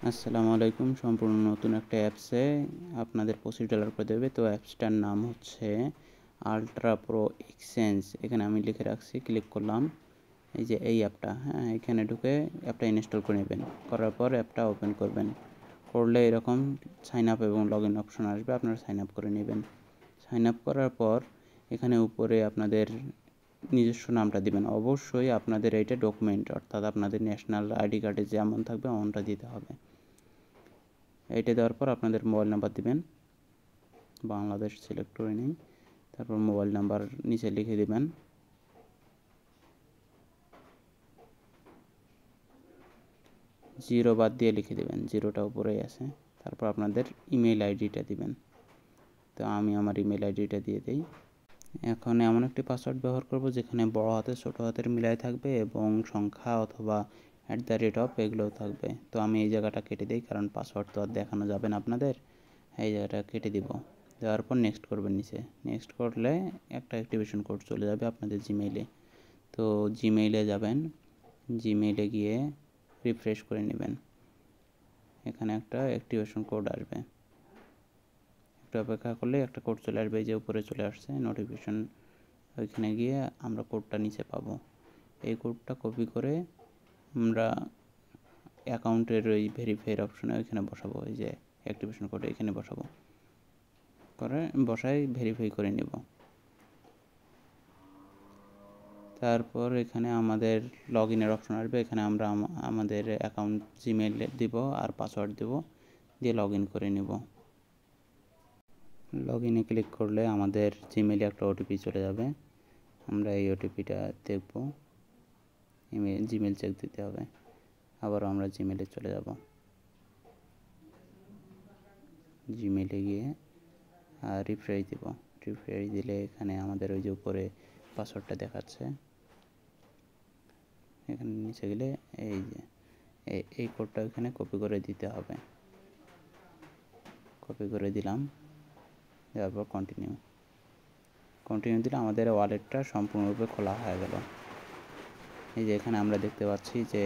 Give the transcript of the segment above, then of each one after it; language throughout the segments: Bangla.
আসসালামু আলাইকুম। সম্পূর্ণ নতুন একটা অ্যাপসে আপনাদের $25 করে দেবে। তো অ্যাপসটার নাম হচ্ছে আল্ট্রা প্রো এক্সচেঞ্জ। এখানে আমি লিখে রাখছি, ক্লিক করলাম। এই যে এই অ্যাপটা, হ্যাঁ, এখানে ঢুকে অ্যাপটা ইনস্টল করে নেবেন। করার পর অ্যাপটা ওপেন করবেন। করলে এরকম সাইন আপ এবং লগ ইন অপশন আসবে, আপনারা সাইন আপ করে নেবেন। সাইন আপ করার পর এখানে উপরে আপনাদের নিজস্ব নামটা দিবেন। অবশ্যই আপনাদের এইটা ডকুমেন্ট, অর্থাৎ আপনাদের ন্যাশনাল আইডি কার্ডে যেমন থাকবে অমনটা দিতে হবে। এইটা দেওয়ার পর আপনাদের মোবাইল নাম্বার দিবেন। বাংলাদেশ সিলেক্ট করে নিই, তারপর মোবাইল নাম্বার নিচে লিখে দিবেন। জিরো বাদ দিয়ে লিখে দিবেন, জিরোটা উপরেই আছে। তারপর আপনাদের ইমেল আইডিটা দিবেন। তো আমি আমার ইমেল আইডিটা দিয়ে দিই। এখন এমন একটি পাসওয়ার্ড ব্যবহার করব যেখানে বড় হাতের ছোট হাতের মিলাই থাকবে এবং সংখ্যা অথবা @ এগুলোও থাকবে। তো আমি এই জায়গাটা কেটে দিই, কারণ পাসওয়ার্ড তো আর দেখানো যাবে না আপনাদের। এই জায়গাটা কেটে দিব। দেওয়ার পর নেক্সট করবেন নিচে। নেক্সট করলে একটা অ্যাক্টিভেশন কোড চলে যাবে আপনাদের জিমেইলে। তো জিমেইলে যাবেন, জিমেইলে গিয়ে রিফ্রেশ করে নেবেন। এখানে একটা অ্যাক্টিভেশন কোড আসবে। একটু অপেক্ষা করলে একটা কোড চলে আসবে, এই যে উপরে চলে আসছে নোটিফিকেশন। ওইখানে গিয়ে আমরা কোডটা নিচে পাবো। এই কোডটা কপি করে আমরা অ্যাকাউন্টের ওই ভেরিফাইয়ের অপশনে ওইখানে বসাবো। এই যে অ্যাক্টিভেশন কোড এখানে বসাবো, করে বসাই ভেরিফাই করে নেব। তারপর এখানে আমাদের লগ ইনের অপশন আসবে। এখানে আমরা আমাদের অ্যাকাউন্ট জিমেইল দিব আর পাসওয়ার্ড দেব, দিয়ে লগ ইন করে নেব। লগ ইনে ক্লিক করলে আমাদের জিমেইলে একটা ওটিপি চলে যাবে। আমরা এই ওটিপিটা দেখব। জিমেইল চেক দিতে হবে। আবার আমরা জিমেইলে চলে যাব। জিমেইলে গিয়ে রিফ্রেশ দিব। রিফ্রেশ দিলে এখানে আমাদের ওই যে উপরে পাসওয়ার্ডটা দেখাচ্ছে। এখানে নিচে গেলে এই যে এই কোডটা এখানে কপি করে দিতে হবে। কপি করে দিলাম, দেওয়ার পর কন্টিনিউ দিলে আমাদের ওয়ালেটটা সম্পূর্ণরূপে খোলা হয়ে গেল। এই যে এখানে আমরা দেখতে পাচ্ছি যে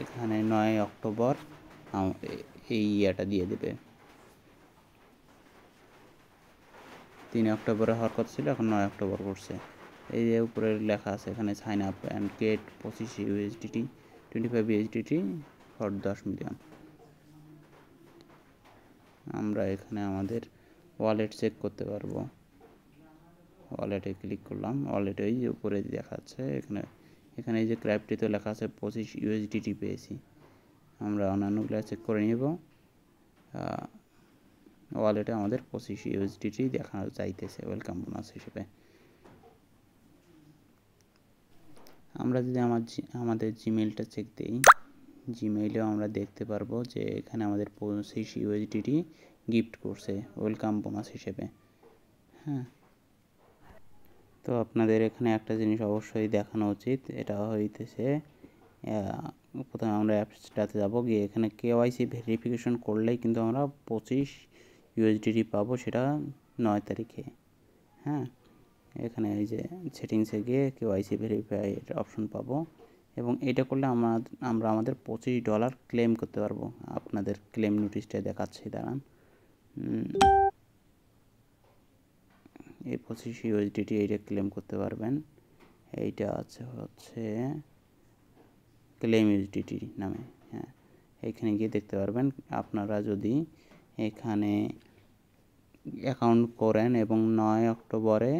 এখানে 9 অক্টোবর এই ইয়েটা দিয়ে দেবে। 3 অক্টোবরে হওয়ার কথা ছিল, এখন 9 অক্টোবর করছে। এই যে উপরে লেখা আছে এখানে sign up and get $25 $25 for 10 million. আমরা এখানে আমাদের ওয়ালেট চেক করতে পারবো। ওয়ালেটে ক্লিক করলাম, ওয়ালেটে এই যে উপরে দেখাচ্ছে এখানে এই যে ক্র্যাপটিতে লেখা আছে $25 পেয়েছি। আমরা অন্যান্যগুলো চেক করে নিব। ওয়ালেটে আমাদের $25 দেখা যাইতেছে ওয়েলকাম বোনাস হিসেবে। আমরা যদি আমাদের জিমেইলটা চেক দিই, জিমেইলেও আমরা দেখতে পারবো যে এখানে আমাদের $25 গিফট করছে ওয়েলকাম বোনাস হিসেবে। হ্যাঁ, তো আপনাদের এখানে একটা জিনিস অবশ্যই দেখানো উচিত। এটা হইতেছে প্রথমে আমরা অ্যাপসটাতে যাব, গিয়ে এখানে KYC ভেরিফিকেশন করলেই কিন্তু আমরা $25 পাবো, সেটা 9 তারিখে। হ্যাঁ, এখানে এই যে সেটিংসে গিয়ে KYC ভেরিফাইয়ের অপশন পাবো এবং এটা করলে আমরা আমাদের $25 ক্লেম করতে পারবো। আপনাদের ক্লেম নোটিশটা দেখাচ্ছি, দাঁড়ান। এই $25 এইটা ক্লেম করতে পারবেন। এইটা হচ্ছে ক্লেম USDT নামে। হ্যাঁ, এইখানে গিয়ে দেখতে পারবেন। আপনারা যদি এখানে অ্যাকাউন্ট করেন এবং 9 অক্টোবরে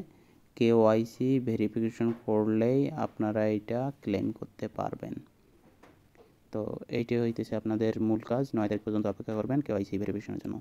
KYC ভেরিফিকেশন করলেই আপনারা এটা ক্লেম করতে পারবেন। তো এইটা হইতেছে আপনাদের মূল কাজ। 9 তারিখ পর্যন্ত অপেক্ষা করবেন KYC ভেরিফিকেশনের জন্য।